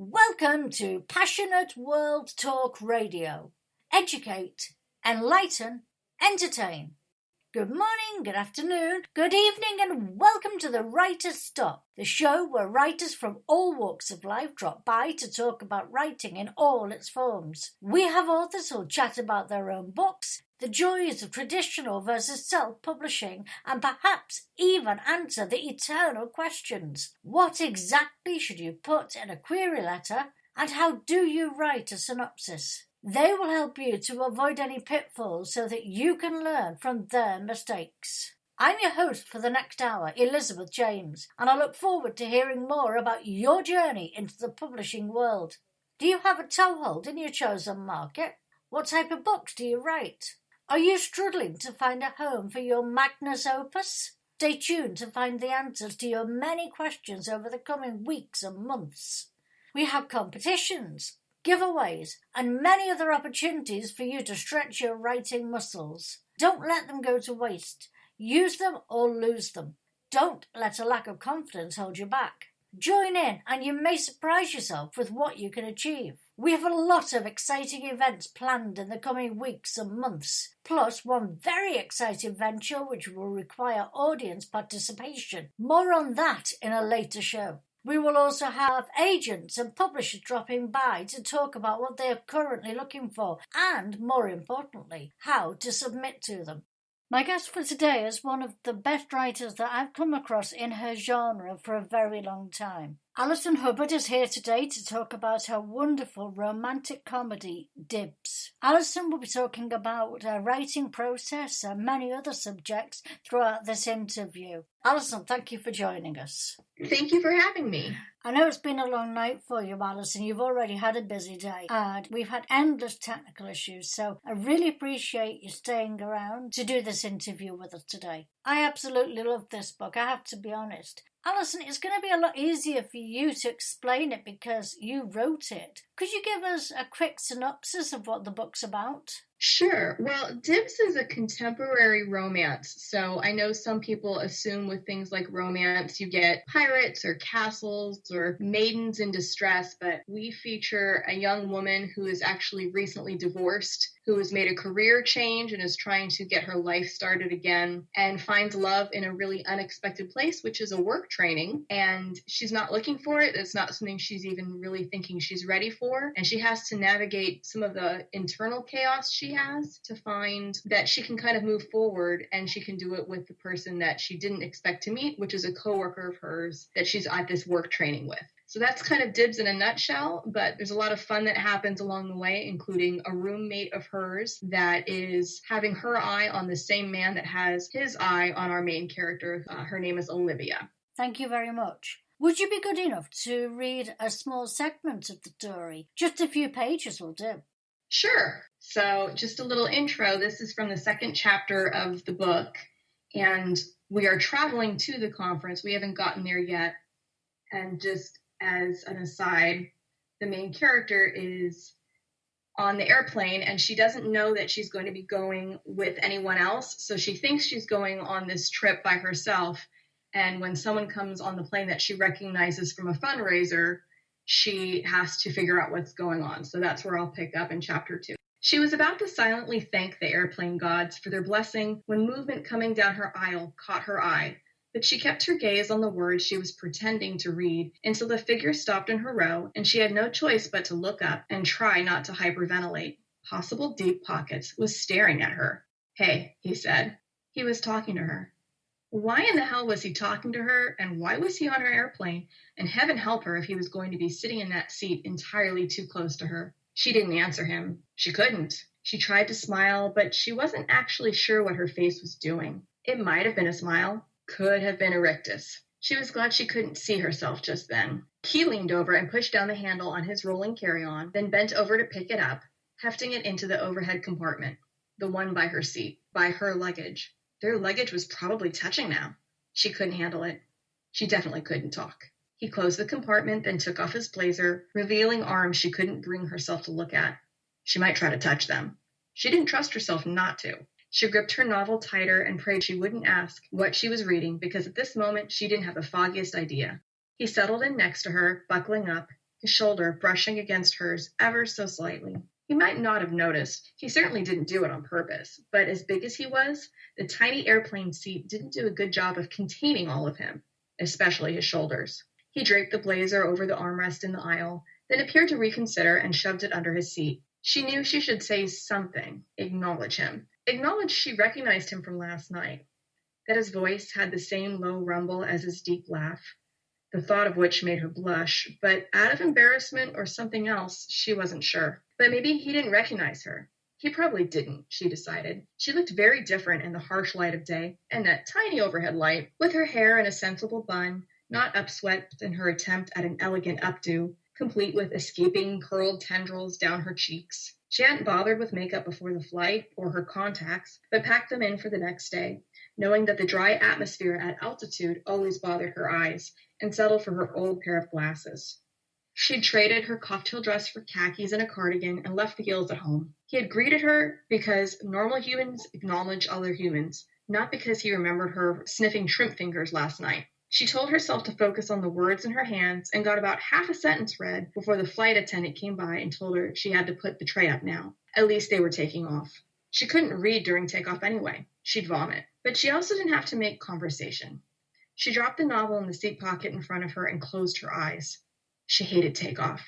Welcome to Passionate World Talk Radio. Educate, enlighten, entertain. Good morning, good afternoon, good evening, and welcome to the Writer's Stop, the show where writers from all walks of life drop by to talk about writing in all its forms. We have authors who'll chat about their own books, the joys of traditional versus self-publishing, and perhaps even answer the eternal questions. What exactly should you put in a query letter, and how do you write a synopsis? They will help you to avoid any pitfalls so that you can learn from their mistakes. I'm your host for the next hour, Elizabeth James, and I look forward to hearing more about your journey into the publishing world. Do you have a toehold in your chosen market? What type of books do you write? Are you struggling to find a home for your magnus opus? Stay tuned to find the answers to your many questions over the coming weeks and months. We have competitions, giveaways, and many other opportunities for you to stretch your writing muscles. Don't let them go to waste. Use them or lose them. Don't let a lack of confidence hold you back. Join in and you may surprise yourself with what you can achieve. We have a lot of exciting events planned in the coming weeks and months, plus one very exciting venture which will require audience participation. More on that in a later show. We will also have agents and publishers dropping by to talk about what they are currently looking for and, more importantly, how to submit to them. My guest for today is one of the best writers that I've come across in her genre for a very long time. Allison Hubbard is here today to talk about her wonderful romantic comedy, Dibs. Allison will be talking about her writing process and many other subjects throughout this interview. Allison, thank you for joining us. Thank you for having me. I know it's been a long night for you, Allison. You've already had a busy day, and we've had endless technical issues, so I really appreciate you staying around to do this interview with us today. I absolutely love this book, I have to be honest. Allison, it's going to be a lot easier for you to explain it because you wrote it. Could you give us a quick synopsis of what the book's about? Sure. Well, Dibs is a contemporary romance, so I know some people assume with things like romance you get pirates or castles or maidens in distress, but we feature a young woman who is actually recently divorced, who has made a career change and is trying to get her life started again and finds love in a really unexpected place, which is a work training. And she's not looking for it. It's not something she's even really thinking she's ready for. And she has to navigate some of the internal chaos she has to find that she can kind of move forward, and she can do it with the person that she didn't expect to meet, which is a coworker of hers that she's at this work training with. So that's kind of Dibs in a nutshell, but there's a lot of fun that happens along the way, including a roommate of hers that is having her eye on the same man that has his eye on our main character. Her name is Olivia. Thank you very much. Would you be good enough to read a small segment of the story? Just a few pages will do. Sure. So just a little intro. This is from the second chapter of the book, and we are traveling to the conference. We haven't gotten there yet, and just as an aside, the main character is on the airplane and she doesn't know that she's going to be going with anyone else. So she thinks she's going on this trip by herself. And when someone comes on the plane that she recognizes from a fundraiser, she has to figure out what's going on. So that's where I'll pick up in chapter 2. She was about to silently thank the airplane gods for their blessing when movement coming down her aisle caught her eye. But she kept her gaze on the words she was pretending to read until the figure stopped in her row, and she had no choice but to look up and try not to hyperventilate. Possible Deep Pockets was staring at her. "Hey," he said. He was talking to her. Why in the hell was he talking to her, and why was he on her airplane? And heaven help her if he was going to be sitting in that seat entirely too close to her. She didn't answer him. She couldn't. She tried to smile, but she wasn't actually sure what her face was doing. It might have been a smile. Could have been a rictus. She was glad she couldn't see herself just then. He leaned over and pushed down the handle on his rolling carry-on, then bent over to pick it up, hefting it into the overhead compartment, the one by her seat, by her luggage. Their luggage was probably touching now. She couldn't handle it. She definitely couldn't talk. He closed the compartment, then took off his blazer, revealing arms she couldn't bring herself to look at. She might try to touch them. She didn't trust herself not to. She gripped her novel tighter and prayed she wouldn't ask what she was reading, because at this moment she didn't have the foggiest idea. He settled in next to her, buckling up, his shoulder brushing against hers ever so slightly. He might not have noticed. He certainly didn't do it on purpose. But as big as he was, the tiny airplane seat didn't do a good job of containing all of him, especially his shoulders. He draped the blazer over the armrest in the aisle, then appeared to reconsider and shoved it under his seat. She knew she should say something, acknowledge him. Acknowledge she recognized him from last night, that his voice had the same low rumble as his deep laugh, the thought of which made her blush, but out of embarrassment or something else, she wasn't sure. But maybe he didn't recognize her. He probably didn't, she decided. She looked very different in the harsh light of day, and that tiny overhead light, with her hair in a sensible bun, not upswept in her attempt at an elegant updo, complete with escaping curled tendrils down her cheeks. She hadn't bothered with makeup before the flight or her contacts, but packed them in for the next day, knowing that the dry atmosphere at altitude always bothered her eyes, and settled for her old pair of glasses. She'd traded her cocktail dress for khakis and a cardigan and left the heels at home. He had greeted her because normal humans acknowledge other humans, not because he remembered her sniffing shrimp fingers last night. She told herself to focus on the words in her hands and got about half a sentence read before the flight attendant came by and told her she had to put the tray up now. At least they were taking off. She couldn't read during takeoff anyway. She'd vomit. But she also didn't have to make conversation. She dropped the novel in the seat pocket in front of her and closed her eyes. She hated takeoff.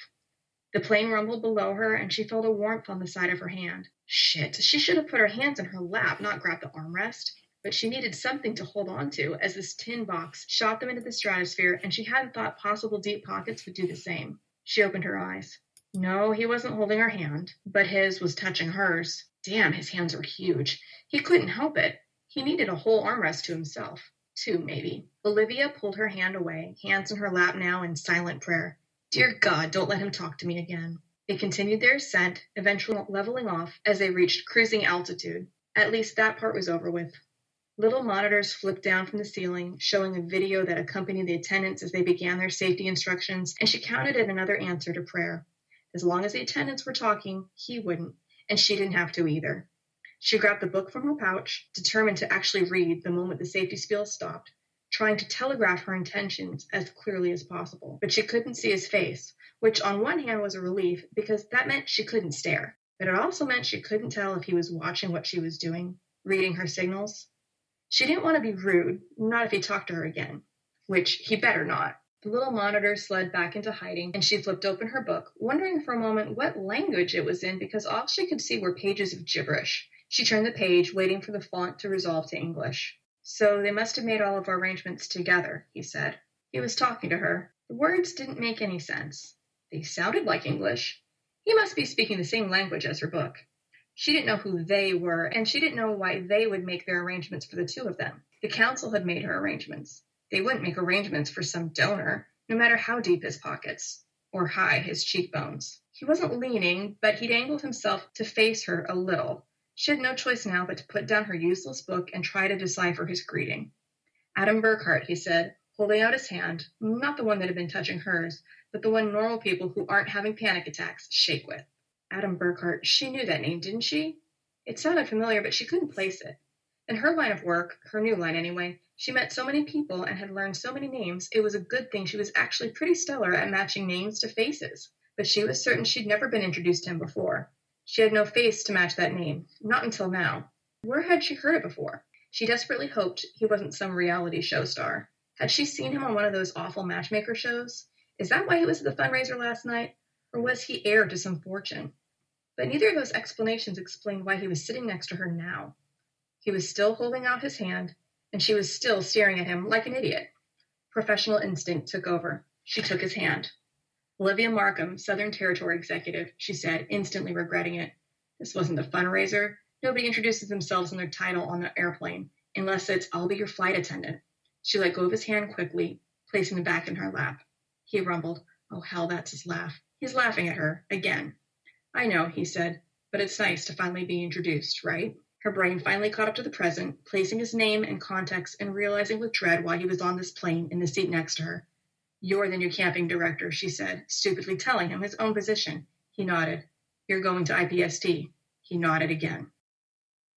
The plane rumbled below her, and she felt a warmth on the side of her hand. Shit, she should have put her hands in her lap, not grabbed the armrest. But she needed something to hold on to as this tin box shot them into the stratosphere, and she hadn't thought possible deep pockets would do the same. She opened her eyes. No, he wasn't holding her hand, but his was touching hers. Damn, his hands were huge. He couldn't help it. He needed a whole armrest to himself. Two, maybe. Olivia pulled her hand away, hands in her lap now in silent prayer. Dear God, don't let him talk to me again. They continued their ascent, eventually leveling off as they reached cruising altitude. At least that part was over with. Little monitors flipped down from the ceiling, showing a video that accompanied the attendants as they began their safety instructions, and she counted it another answer to prayer. As long as the attendants were talking, he wouldn't, and she didn't have to either. She grabbed the book from her pouch, determined to actually read the moment the safety spiel stopped, trying to telegraph her intentions as clearly as possible. But she couldn't see his face, which on one hand was a relief because that meant she couldn't stare, but it also meant she couldn't tell if he was watching what she was doing, reading her signals. She didn't want to be rude, not if he talked to her again, which he better not. The little monitor slid back into hiding, and she flipped open her book, wondering for a moment what language it was in because all she could see were pages of gibberish. She turned the page, waiting for the font to resolve to English. So they must have made all of our arrangements together, he said. He was talking to her. The words didn't make any sense. They sounded like English. He must be speaking the same language as her book. She didn't know who they were, and she didn't know why they would make their arrangements for the two of them. The council had made her arrangements. They wouldn't make arrangements for some donor, no matter how deep his pockets, or high his cheekbones. He wasn't leaning, but he'd angled himself to face her a little. She had no choice now but to put down her useless book and try to decipher his greeting. Adam Burkhart, he said, holding out his hand, not the one that had been touching hers, but the one normal people who aren't having panic attacks shake with. Adam Burkhart, she knew that name, didn't she? It sounded familiar, but she couldn't place it. In her line of work, her new line anyway, she met so many people and had learned so many names, it was a good thing she was actually pretty stellar at matching names to faces. But she was certain she'd never been introduced to him before. She had no face to match that name, not until now. Where had she heard it before? She desperately hoped he wasn't some reality show star. Had she seen him on one of those awful matchmaker shows? Is that why he was at the fundraiser last night? Or was he heir to some fortune? But neither of those explanations explained why he was sitting next to her now. He was still holding out his hand, and she was still staring at him like an idiot. Professional instinct took over. She took his hand. Olivia Markham, Southern Territory Executive, she said, instantly regretting it. This wasn't a fundraiser. Nobody introduces themselves in their title on the airplane, unless it's, I'll be your flight attendant. She let go of his hand quickly, placing it back in her lap. He rumbled, oh hell, that's his laugh. He's laughing at her, again. I know, he said, but it's nice to finally be introduced, right? Her brain finally caught up to the present, placing his name and context and realizing with dread why he was on this plane in the seat next to her. You're the new camping director, she said, stupidly telling him his own position. He nodded. You're going to IPST. He nodded again.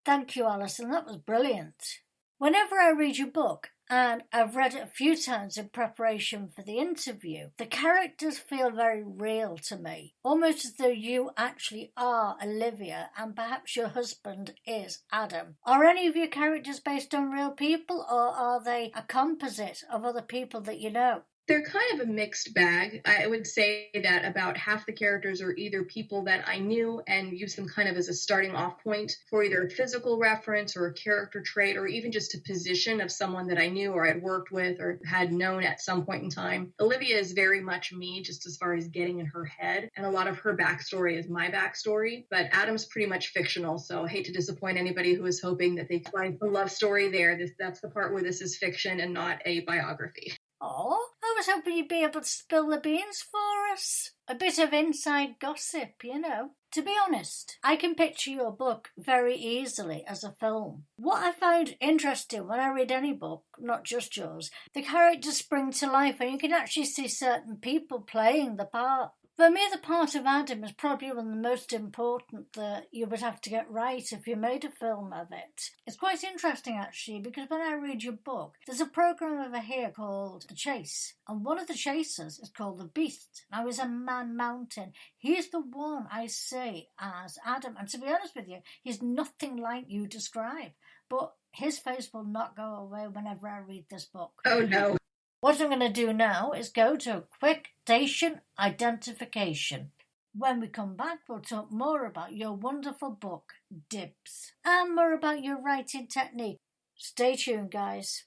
Thank you, Alison. That was brilliant. Whenever I read your book, and I've read it a few times in preparation for the interview. The characters feel very real to me, almost as though you actually are Olivia and perhaps your husband is Adam. Are any of your characters based on real people, or are they a composite of other people that you know? They're kind of a mixed bag. I would say that about half the characters are either people that I knew and use them kind of as a starting off point for either a physical reference or a character trait, or even just a position of someone that I knew or had worked with or had known at some point in time. Olivia is very much me, just as far as getting in her head, and a lot of her backstory is my backstory. But Adam's pretty much fictional, so I hate to disappoint anybody who is hoping that they find a love story there. That's the part where this is fiction and not a biography. Oh, I was hoping you'd be able to spill the beans for us. A bit of inside gossip, you know. To be honest, I can picture your book very easily as a film. What I find interesting when I read any book, not just yours, the characters spring to life and you can actually see certain people playing the part. For me, the part of Adam is probably one of the most important that you would have to get right if you made a film of it. It's quite interesting, actually, because when I read your book, there's a program over here called The Chase, and one of the chasers is called The Beast. Now, he's a man mountain. He's the one I see as Adam, and to be honest with you, he's nothing like you describe, but his face will not go away whenever I read this book. Oh, no. What I'm going to do now is go to a quick station identification. When we come back, we'll talk more about your wonderful book, Dibs, and more about your writing technique. Stay tuned, guys.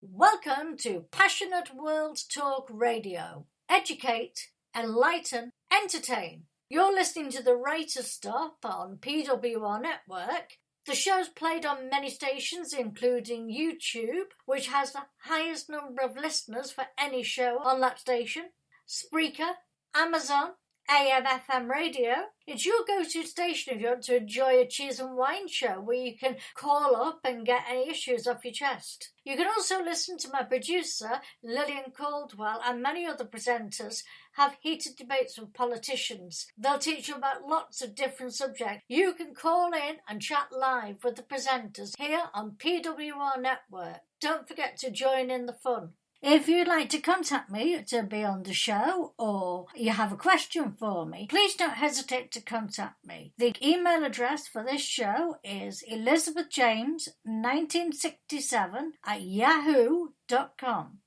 Welcome to Passionate World Talk Radio. Educate, enlighten, entertain. You're listening to the Writer's Stop on PWR Network. The show's played on many stations, including YouTube, which has the highest number of listeners for any show on that station, Spreaker, Amazon, AM/FM radio. It's your go-to station if you want to enjoy a cheese and wine show where you can call up and get any issues off your chest. You can also listen to my producer, Lillian Caldwell, and many other presenters have heated debates with politicians. They'll teach you about lots of different subjects. You can call in and chat live with the presenters here on PWR Network. Don't forget to join in the fun. If you'd like to contact me to be on the show or you have a question for me, please don't hesitate to contact me. The email address for this show is elizabethjames1967@yahoo.com.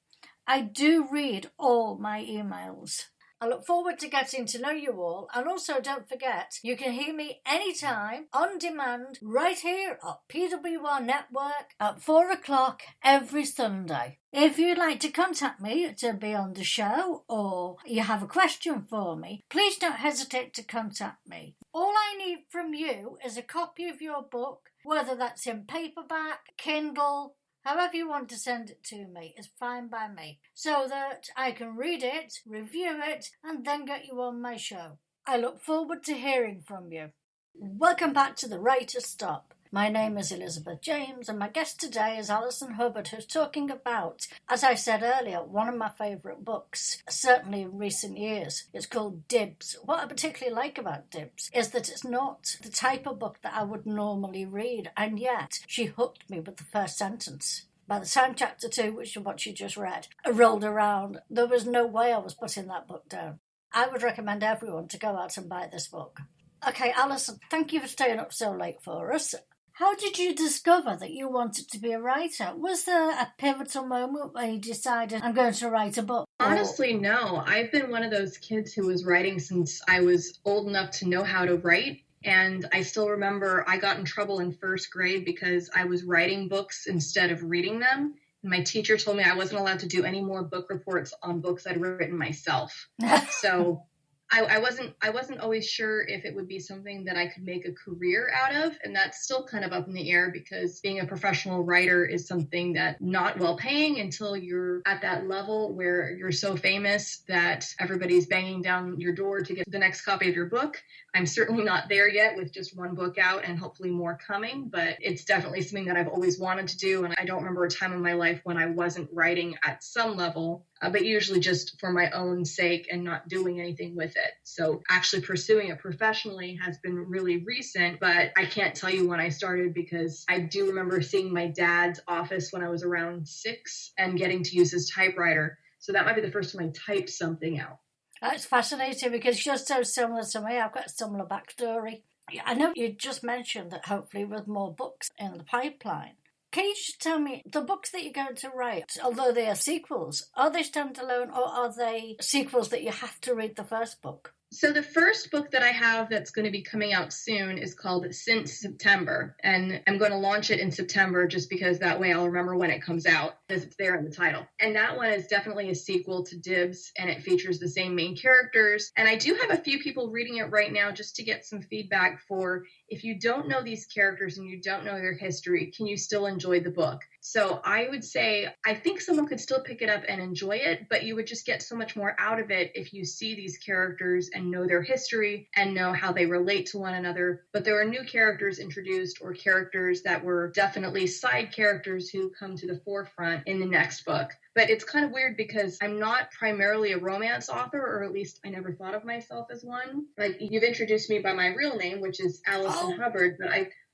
I do read all my emails. I look forward to getting to know you all, and also don't forget, you can hear me anytime, on demand, right here at PWR Network at 4 o'clock every Sunday. If you'd like to contact me to be on the show, or you have a question for me, please don't hesitate to contact me. All I need from you is a copy of your book, whether that's in paperback, Kindle, however you want to send it to me is fine by me, so that I can read it, review it, and then get you on my show. I look forward to hearing from you. Welcome back to the Writer's Stop. My name is Elizabeth James, and my guest today is Allison Hubbard, who's talking about, as I said earlier, one of my favourite books, certainly in recent years. It's called Dibs. What I particularly like about Dibs is that it's not the type of book that I would normally read, and yet she hooked me with the first sentence. By the time chapter 2, which is what you just read, rolled around, there was no way I was putting that book down. I would recommend everyone to go out and buy this book. Okay, Alison, thank you for staying up so late for us. How did you discover that you wanted to be a writer? Was there a pivotal moment where you decided, I'm going to write a book? Honestly, no. I've been one of those kids who was writing since I was old enough to know how to write. And I still remember I got in trouble in first grade because I was writing books instead of reading them. And my teacher told me I wasn't allowed to do any more book reports on books I'd written myself. So I wasn't always sure if it would be something that I could make a career out of, and that's still kind of up in the air because being a professional writer is something that not well paying until you're at that level where you're so famous that everybody's banging down your door to get the next copy of your book. I'm certainly not there yet with just one book out and hopefully more coming, but it's definitely something that I've always wanted to do, and I don't remember a time in my life when I wasn't writing at some level. but usually just for my own sake and not doing anything with it. So actually pursuing it professionally has been really recent, but I can't tell you when I started because I do remember seeing my dad's office when I was around 6 and getting to use his typewriter. So that might be the first time I typed something out. That's fascinating because you're so similar to me. I've got a similar backstory. I know you just mentioned that hopefully with more books in the pipeline. Can you just tell me, the books that you're going to write, although they are sequels, are they standalone or are they sequels that you have to read the first book? So the first book that I have that's going to be coming out soon is called Since September, and I'm going to launch it in September just because that way I'll remember when it comes out, because it's there in the title. And that one is definitely a sequel to Dibs, and it features the same main characters. And I do have a few people reading it right now just to get some feedback for if you don't know these characters and you don't know their history, can you still enjoy the book? So I would say, I think someone could still pick it up and enjoy it, but you would just get so much more out of it if you see these characters and know their history and know how they relate to one another. But there are new characters introduced or characters that were definitely side characters who come to the forefront in the next book. But it's kind of weird because I'm not primarily a romance author, or at least I never thought of myself as one. Like, you've introduced me by my real name, which is Allison Hubbard, but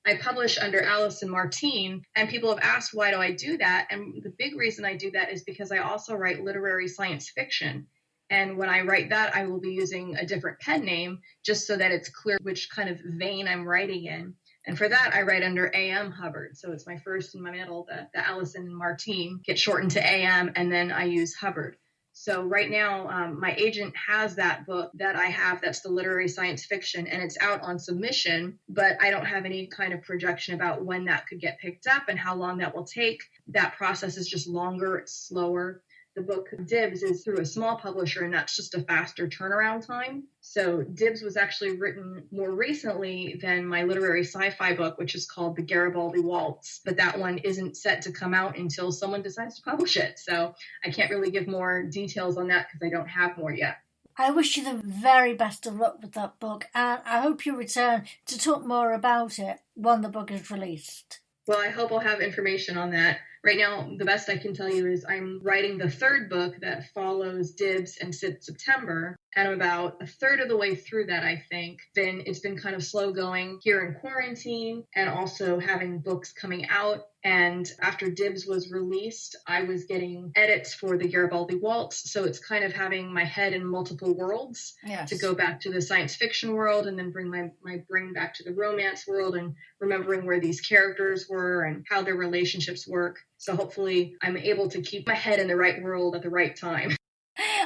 I publish under Allison Martine, and people have asked, why do I do that? And the big reason I do that is because I also write literary science fiction. And when I write that, I will be using a different pen name just so that it's clear which kind of vein I'm writing in. And for that, I write under AM Hubbard. So it's my first and my middle, the Allison Martine get shortened to AM, and then I use Hubbard. So right now, my agent has that book that I have that's the literary science fiction, and it's out on submission, but I don't have any kind of projection about when that could get picked up and how long that will take. That process is just longer, it's slower. The book Dibs is through a small publisher, and that's just a faster turnaround time. So Dibs was actually written more recently than my literary sci-fi book, which is called The Garibaldi Waltz. But that one isn't set to come out until someone decides to publish it. So I can't really give more details on that because I don't have more yet. I wish you the very best of luck with that book, and I hope you return to talk more about it when the book is released. Well, I hope I'll have information on that. Right now, the best I can tell you is I'm writing the third book that follows Dibs and Since September, and I'm about a third of the way through that, I think. It's been kind of slow going here in quarantine and also having books coming out. And after Dibs was released, I was getting edits for the Garibaldi Waltz. So it's kind of having my head in multiple worlds to go back to the science fiction world and then bring my brain back to the romance world and remembering where these characters were and how their relationships work. So hopefully I'm able to keep my head in the right world at the right time.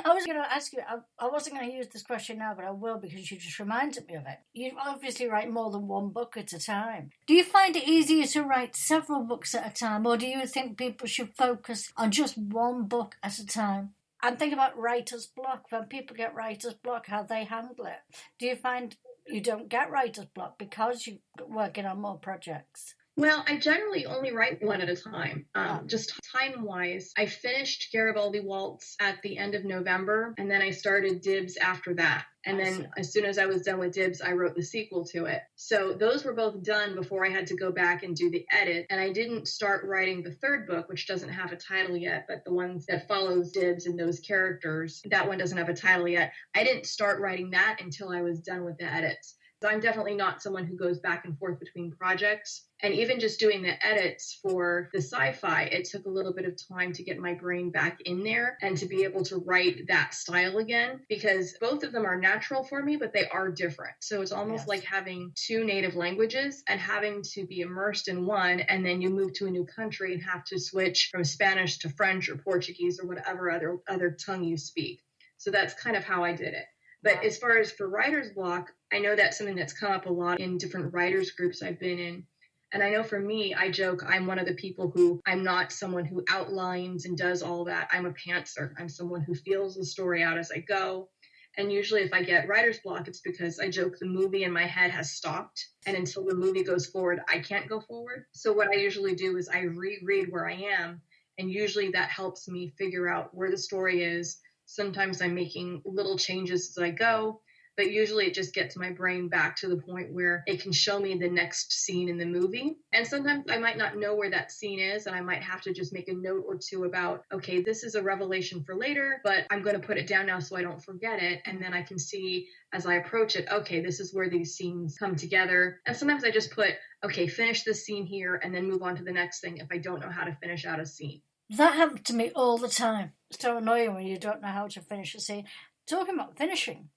I was going to ask you, I wasn't going to use this question now, but I will because you just reminded me of it. You obviously write more than one book at a time. Do you find it easier to write several books at a time, or do you think people should focus on just one book at a time? I'm thinking about writer's block. When people get writer's block, how they handle it. Do you find you don't get writer's block because you're working on more projects? Well, I generally only write one at a time. Just time-wise, I finished Garibaldi Waltz at the end of November, and then I started Dibs after that. And then as soon as I was done with Dibs, I wrote the sequel to it. So those were both done before I had to go back and do the edit. And I didn't start writing the third book, which doesn't have a title yet, but the ones that follows Dibs and those characters, that one doesn't have a title yet. I didn't start writing that until I was done with the edits. So I'm definitely not someone who goes back and forth between projects. And even just doing the edits for the sci-fi, it took a little bit of time to get my brain back in there and to be able to write that style again, because both of them are natural for me, but they are different. So it's almost like having two native languages and having to be immersed in one, and then you move to a new country and have to switch from Spanish to French or Portuguese or whatever other tongue you speak. So that's kind of how I did it. But as far as for writer's block, I know that's something that's come up a lot in different writers groups I've been in. And I know for me, I joke, I'm one of the people who, I'm not someone who outlines and does all that. I'm a pantser. I'm someone who feels the story out as I go. And usually if I get writer's block, it's because I joke the movie in my head has stopped. And until the movie goes forward, I can't go forward. So what I usually do is I reread where I am. And usually that helps me figure out where the story is. Sometimes I'm making little changes as I go, but usually it just gets my brain back to the point where it can show me the next scene in the movie. And sometimes I might not know where that scene is, and I might have to just make a note or two about, okay, this is a revelation for later, but I'm going to put it down now so I don't forget it. And then I can see as I approach it, okay, this is where these scenes come together. And sometimes I just put, okay, finish this scene here and then move on to the next thing if I don't know how to finish out a scene. That happens to me all the time. It's so annoying when you don't know how to finish a scene. Talking about finishing,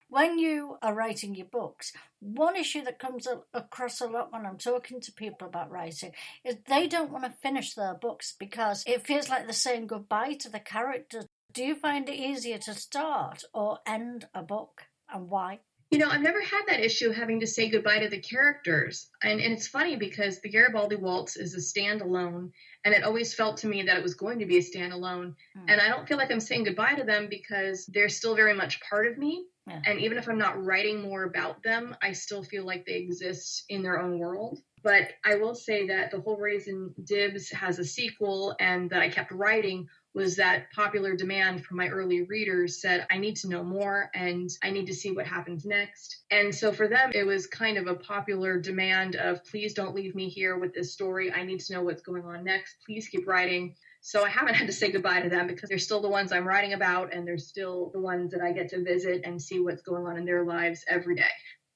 when you are writing your books, one issue that comes across a lot when I'm talking to people about writing is they don't want to finish their books because it feels like they're saying goodbye to the characters. Do you find it easier to start or end a book, and why? I've never had that issue having to say goodbye to the characters. And it's funny because the Garibaldi Waltz is a standalone, and it always felt to me that it was going to be a standalone. And I don't feel like I'm saying goodbye to them because they're still very much part of me. Yeah. And even if I'm not writing more about them, I still feel like they exist in their own world. But I will say that the whole reason Dibs has a sequel and that I kept writing was that popular demand from my early readers said, I need to know more and I need to see what happens next. And so for them, it was kind of a popular demand of, please don't leave me here with this story. I need to know what's going on next. Please keep writing. So I haven't had to say goodbye to them because they're still the ones I'm writing about, and they're still the ones that I get to visit and see what's going on in their lives every day.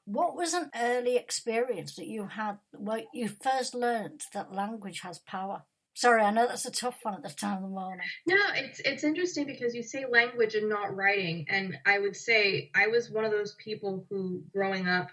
What was an early experience that you had where you first learned that language has power? Sorry, I know that's a tough one at this time of the morning. No, it's interesting because you say language and not writing. And I would say I was one of those people who, growing up,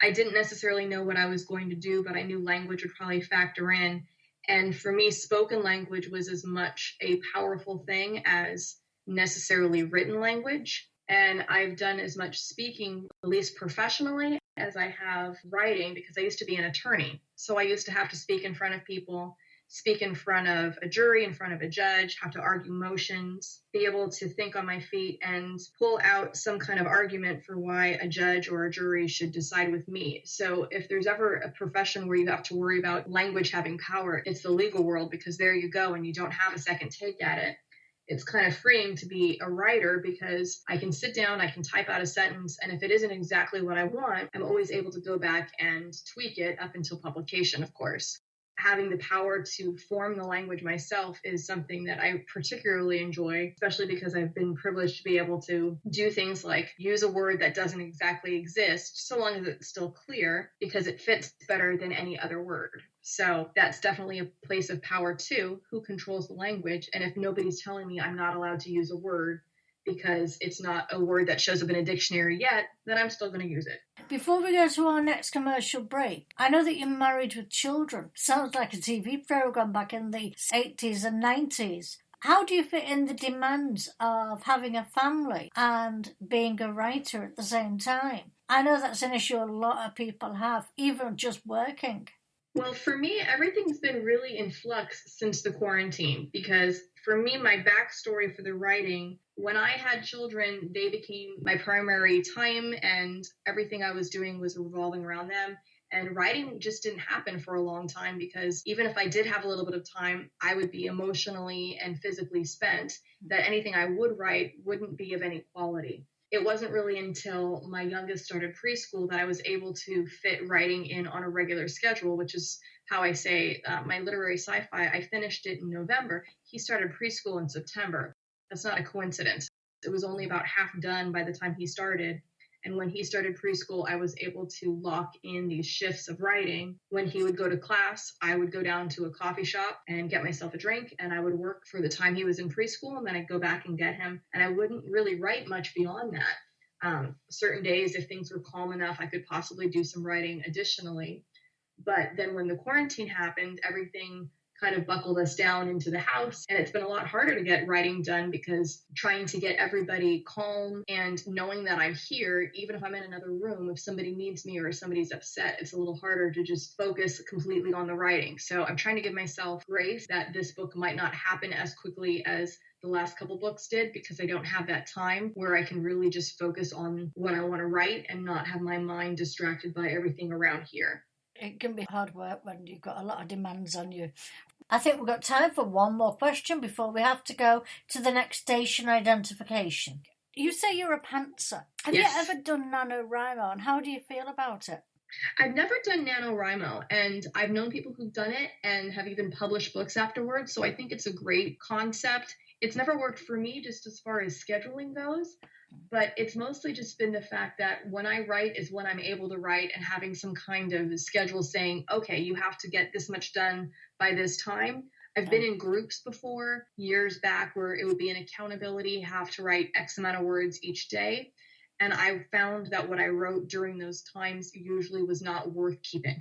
I didn't necessarily know what I was going to do, but I knew language would probably factor in. And for me, spoken language was as much a powerful thing as necessarily written language. And I've done as much speaking, at least professionally, as I have writing, because I used to be an attorney. So I used to have to speak in front of people, speak in front of a jury, in front of a judge, have to argue motions, be able to think on my feet and pull out some kind of argument for why a judge or a jury should decide with me. So if there's ever a profession where you have to worry about language having power, it's the legal world, because there you go and you don't have a second take at it. It's kind of freeing to be a writer because I can sit down, I can type out a sentence, and if it isn't exactly what I want, I'm always able to go back and tweak it up until publication, of course. Having the power to form the language myself is something that I particularly enjoy, especially because I've been privileged to be able to do things like use a word that doesn't exactly exist, so long as it's still clear, because it fits better than any other word. So that's definitely a place of power too. Who controls the language? And if nobody's telling me I'm not allowed to use a word because it's not a word that shows up in a dictionary yet, then I'm still going to use it. Before we go to our next commercial break, I know that you're married with children. Sounds like a TV program back in the 80s and 90s. How do you fit in the demands of having a family and being a writer at the same time? I know that's an issue a lot of people have, even just working. Well, for me, everything's been really in flux since the quarantine, because for me, my backstory for the writing, when I had children, they became my primary time, and everything I was doing was revolving around them. And writing just didn't happen for a long time because even if I did have a little bit of time, I would be emotionally and physically spent, that anything I would write wouldn't be of any quality. It wasn't really until my youngest started preschool that I was able to fit writing in on a regular schedule, which is how I say my literary sci-fi, I finished it in November. He started preschool in September. That's not a coincidence. It was only about half done by the time he started. And when he started preschool, I was able to lock in these shifts of writing. When he would go to class, I would go down to a coffee shop and get myself a drink, and I would work for the time he was in preschool, and then I'd go back and get him. And I wouldn't really write much beyond that. Certain days, if things were calm enough, I could possibly do some writing additionally. But then when the quarantine happened, everything kind of buckled us down into the house. And it's been a lot harder to get writing done because trying to get everybody calm and knowing that I'm here, even if I'm in another room, if somebody needs me or if somebody's upset, it's a little harder to just focus completely on the writing. So I'm trying to give myself grace that this book might not happen as quickly as the last couple books did, because I don't have that time where I can really just focus on what I want to write and not have my mind distracted by everything around here. It can be hard work when you've got a lot of demands on you. I think we've got time for one more question before we have to go to the next station identification. You say you're a pantser. Have Yes. you ever done NaNoWriMo, and how do you feel about it? I've never done NaNoWriMo, and I've known people who've done it and have even published books afterwards, so I think it's a great concept. It's never worked for me just as far as scheduling goes, but it's mostly just been the fact that when I write is when I'm able to write, and having some kind of schedule saying, okay, you have to get this much done by this time. I've been in groups before years back where it would be an accountability, have to write X amount of words each day. And I found that what I wrote during those times usually was not worth keeping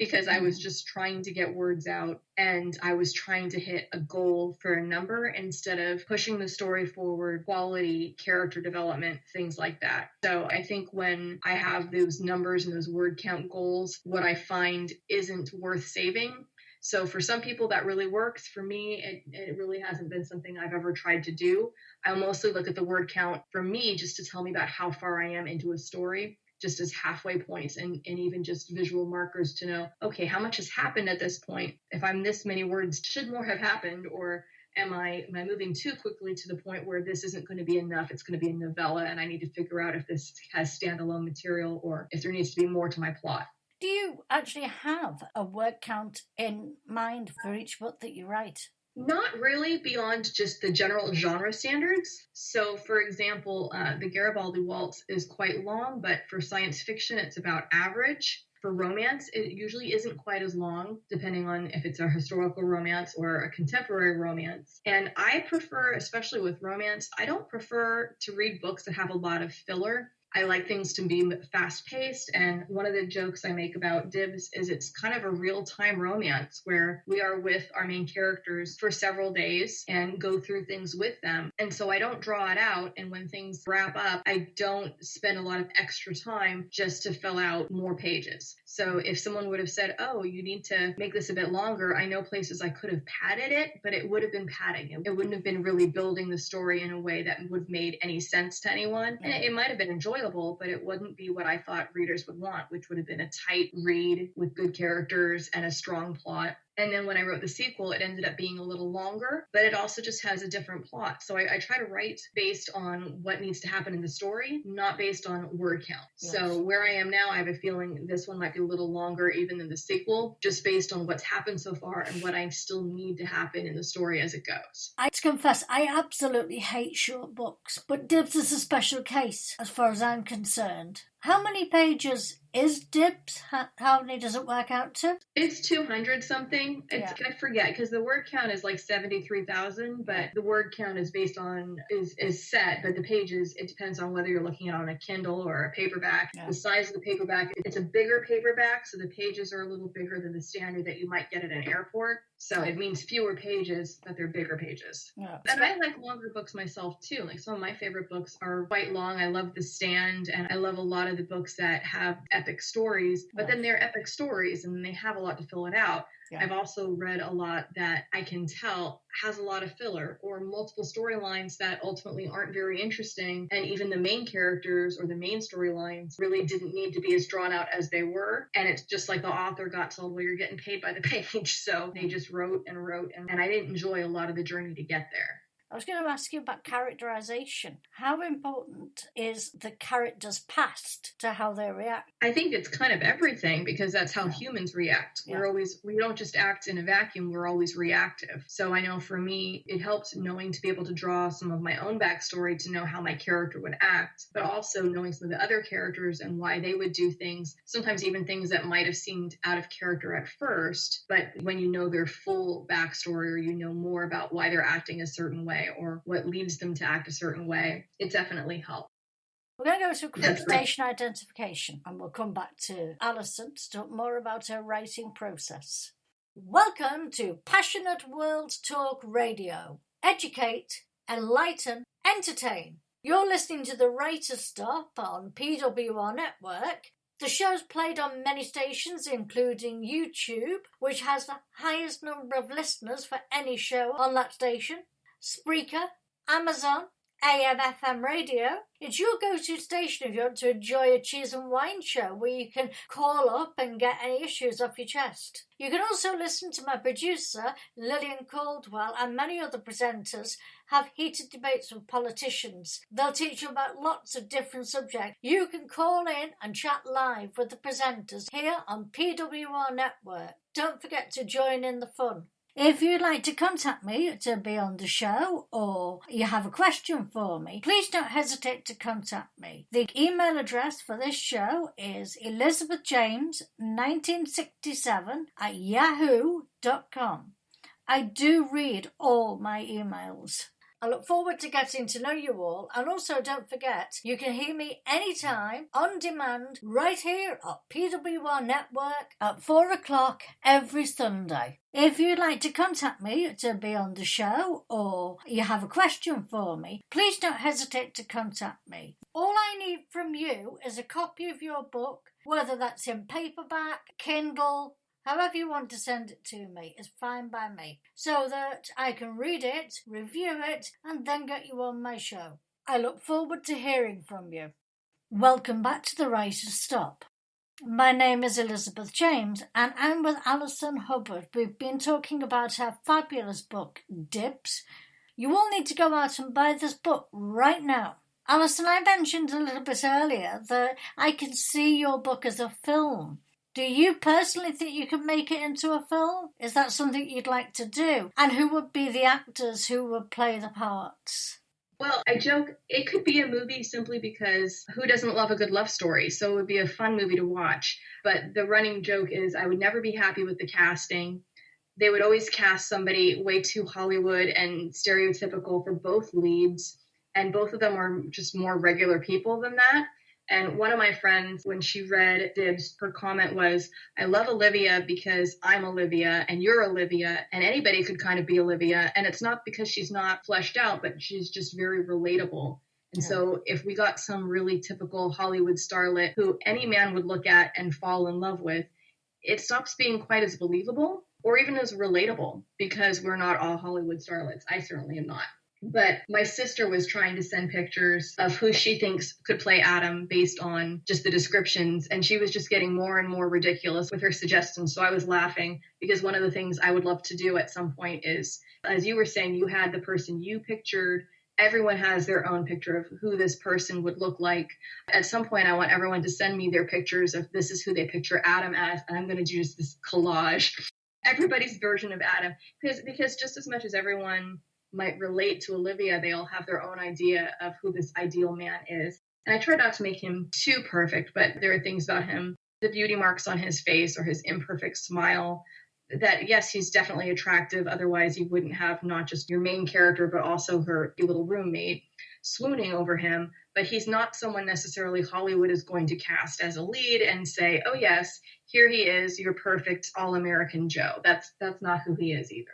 because I was just trying to get words out, and I was trying to hit a goal for a number instead of pushing the story forward, quality, character development, things like that. So I think when I have those numbers and those word count goals, what I find isn't worth saving. So for some people that really works. For me, it really hasn't been something I've ever tried to do. I mostly look at the word count for me just to tell me about how far I am into a story, just as halfway points and even just visual markers to know, okay, how much has happened at this point? If I'm this many words, should more have happened? Or am I moving too quickly to the point where this isn't going to be enough? It's going to be a novella, and I need to figure out if this has standalone material or if there needs to be more to my plot. Do you actually have a word count in mind for each book that you write? Not really, beyond just the general genre standards. So, for example, the Garibaldi Waltz is quite long, but for science fiction, it's about average. For romance, it usually isn't quite as long, depending on if it's a historical romance or a contemporary romance. And I prefer, especially with romance, I don't prefer to read books that have a lot of filler. I like things to be fast-paced, and one of the jokes I make about Dibs is it's kind of a real-time romance where we are with our main characters for several days and go through things with them. And so I don't draw it out, and when things wrap up, I don't spend a lot of extra time just to fill out more pages. So if someone would have said, oh, you need to make this a bit longer, I know places I could have padded it, but it would have been padding. It wouldn't have been really building the story in a way that would have made any sense to anyone. And it might have been enjoyable, but it wouldn't be what I thought readers would want, which would have been a tight read with good characters and a strong plot. And then when I wrote the sequel, it ended up being a little longer, but it also just has a different plot. So I try to write based on what needs to happen in the story, not based on word count. Yes. So where I am now, I have a feeling this one might be a little longer even than the sequel, just based on what's happened so far and what I still need to happen in the story as it goes. I have to confess, I absolutely hate short books, but Dibs is a special case as far as I'm concerned. How many pages is Dibs? How many does it work out to? It's 200 something. I forget because the word count is like 73,000, but the word count is based on is set, but the pages, it depends on whether you're looking at it on a Kindle or a paperback. Yeah. The size of the paperback, it's a bigger paperback, so the pages are a little bigger than the standard that you might get at an airport. So it means fewer pages, but they're bigger pages. Yeah. And I like longer books myself too. Like some of my favorite books are quite long. I love The Stand, and I love a lot of the books that have epic stories, but then they're epic stories and they have a lot to fill it out. Yeah. I've also read a lot that I can tell has a lot of filler or multiple storylines that ultimately aren't very interesting. And even the main characters or the main storylines really didn't need to be as drawn out as they were. And it's just like the author got told, well, you're getting paid by the page. So they just wrote, and I didn't enjoy a lot of the journey to get there. I was going to ask you about characterization. How important is the character's past to how they react? I think it's kind of everything because that's how humans react. Yeah. We don't just act in a vacuum, we're always reactive. So I know for me, it helps knowing to be able to draw some of my own backstory to know how my character would act, but also knowing some of the other characters and why they would do things, sometimes even things that might have seemed out of character at first, but when you know their full backstory or you know more about why they're acting a certain way or what leads them to act a certain way, it definitely helps. We're going to go to a quick station identification and we'll come back to Allison to talk more about her writing process. Welcome to Passionate World Talk Radio. Educate, enlighten, entertain. You're listening to the Writer's Stop on PWR Network. The show's played on many stations, including YouTube, which has the highest number of listeners for any show on that station, Spreaker, Amazon, AM/FM radio. It's your go-to station if you want to enjoy a cheese and wine show where you can call up and get any issues off your chest. You can also listen to my producer, Lillian Caldwell, and many other presenters have heated debates with politicians. They'll teach you about lots of different subjects. You can call in and chat live with the presenters here on PWR Network. Don't forget to join in the fun. If you'd like to contact me to be on the show or you have a question for me, please don't hesitate to contact me. The email address for this show is elizabethjames1967@yahoo.com. I do read all my emails. I look forward to getting to know you all, and also don't forget, you can hear me anytime, on demand, right here at PWR Network at 4 o'clock every Sunday. If you'd like to contact me to be on the show or you have a question for me, please don't hesitate to contact me. All I need from you is a copy of your book, whether that's in paperback, Kindle, however you want to send it to me is fine by me, so that I can read it, review it, and then get you on my show. I look forward to hearing from you. Welcome back to the Writer's Stop. My name is Elizabeth James, and I'm with Allison Hubbard. We've been talking about her fabulous book, Dibs. You all need to go out and buy this book right now. Allison, I mentioned a little bit earlier that I can see your book as a film. Do you personally think you could make it into a film? Is that something you'd like to do? And who would be the actors who would play the parts? Well, I joke it could be a movie simply because who doesn't love a good love story? So it would be a fun movie to watch. But the running joke is I would never be happy with the casting. They would always cast somebody way too Hollywood and stereotypical for both leads. And both of them are just more regular people than that. And one of my friends, when she read Dibs, her comment was, I love Olivia because I'm Olivia and you're Olivia and anybody could kind of be Olivia. And it's not because she's not fleshed out, but she's just very relatable. And so if we got some really typical Hollywood starlet who any man would look at and fall in love with, it stops being quite as believable or even as relatable because we're not all Hollywood starlets. I certainly am not. But my sister was trying to send pictures of who she thinks could play Adam based on just the descriptions. And she was just getting more and more ridiculous with her suggestions. So I was laughing because one of the things I would love to do at some point is, as you were saying, you had the person you pictured. Everyone has their own picture of who this person would look like. At some point, I want everyone to send me their pictures of this is who they picture Adam as. And I'm going to do just this collage, everybody's version of Adam. Because just as much as everyone might relate to Olivia, they all have their own idea of who this ideal man is. And I try not to make him too perfect, but there are things about him, the beauty marks on his face or his imperfect smile, that yes, he's definitely attractive. Otherwise, you wouldn't have not just your main character, but also her little roommate swooning over him. But he's not someone necessarily Hollywood is going to cast as a lead and say, oh yes, here he is, your perfect all-American Joe. That's not who he is either.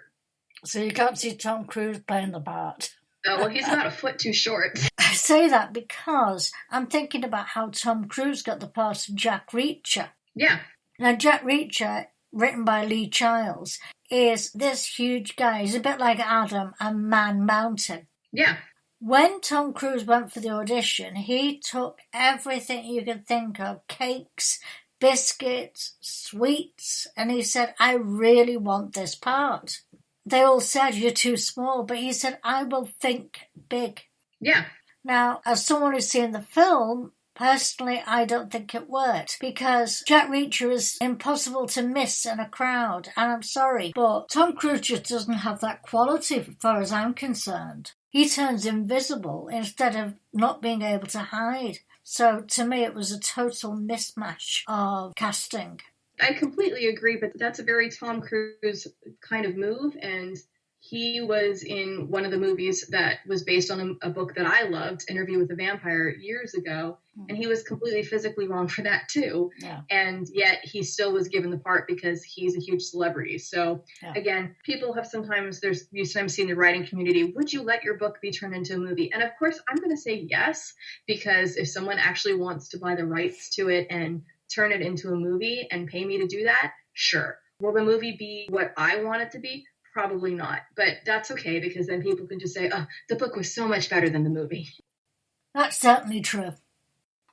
So you can't see Tom Cruise playing the part. Oh, well, he's about a foot too short. I say that because I'm thinking about how Tom Cruise got the part of Jack Reacher. Yeah. Now, Jack Reacher, written by Lee Childs, is this huge guy. He's a bit like Adam and Man Mountain. Yeah. When Tom Cruise went for the audition, he took everything you could think of, cakes, biscuits, sweets, and he said, I really want this part. They all said, you're too small, but he said, I will think big. Yeah. Now, as someone who's seen the film, personally, I don't think it worked because Jack Reacher is impossible to miss in a crowd, and I'm sorry, but Tom Cruise just doesn't have that quality as far as I'm concerned. He turns invisible instead of not being able to hide. So to me, it was a total mismatch of casting. I completely agree, but that's a very Tom Cruise kind of move. And he was in one of the movies that was based on a book that I loved, Interview with a Vampire, years ago. And he was completely physically wrong for that too. Yeah. And yet he still was given the part because he's a huge celebrity. So again, people have sometimes seen the writing community, would you let your book be turned into a movie? And of course, I'm going to say yes, because if someone actually wants to buy the rights to it and turn it into a movie and pay me to do that, sure. Will the movie be what I want it to be? Probably not. But that's okay, because then people can just say, oh, the book was so much better than the movie. That's certainly true.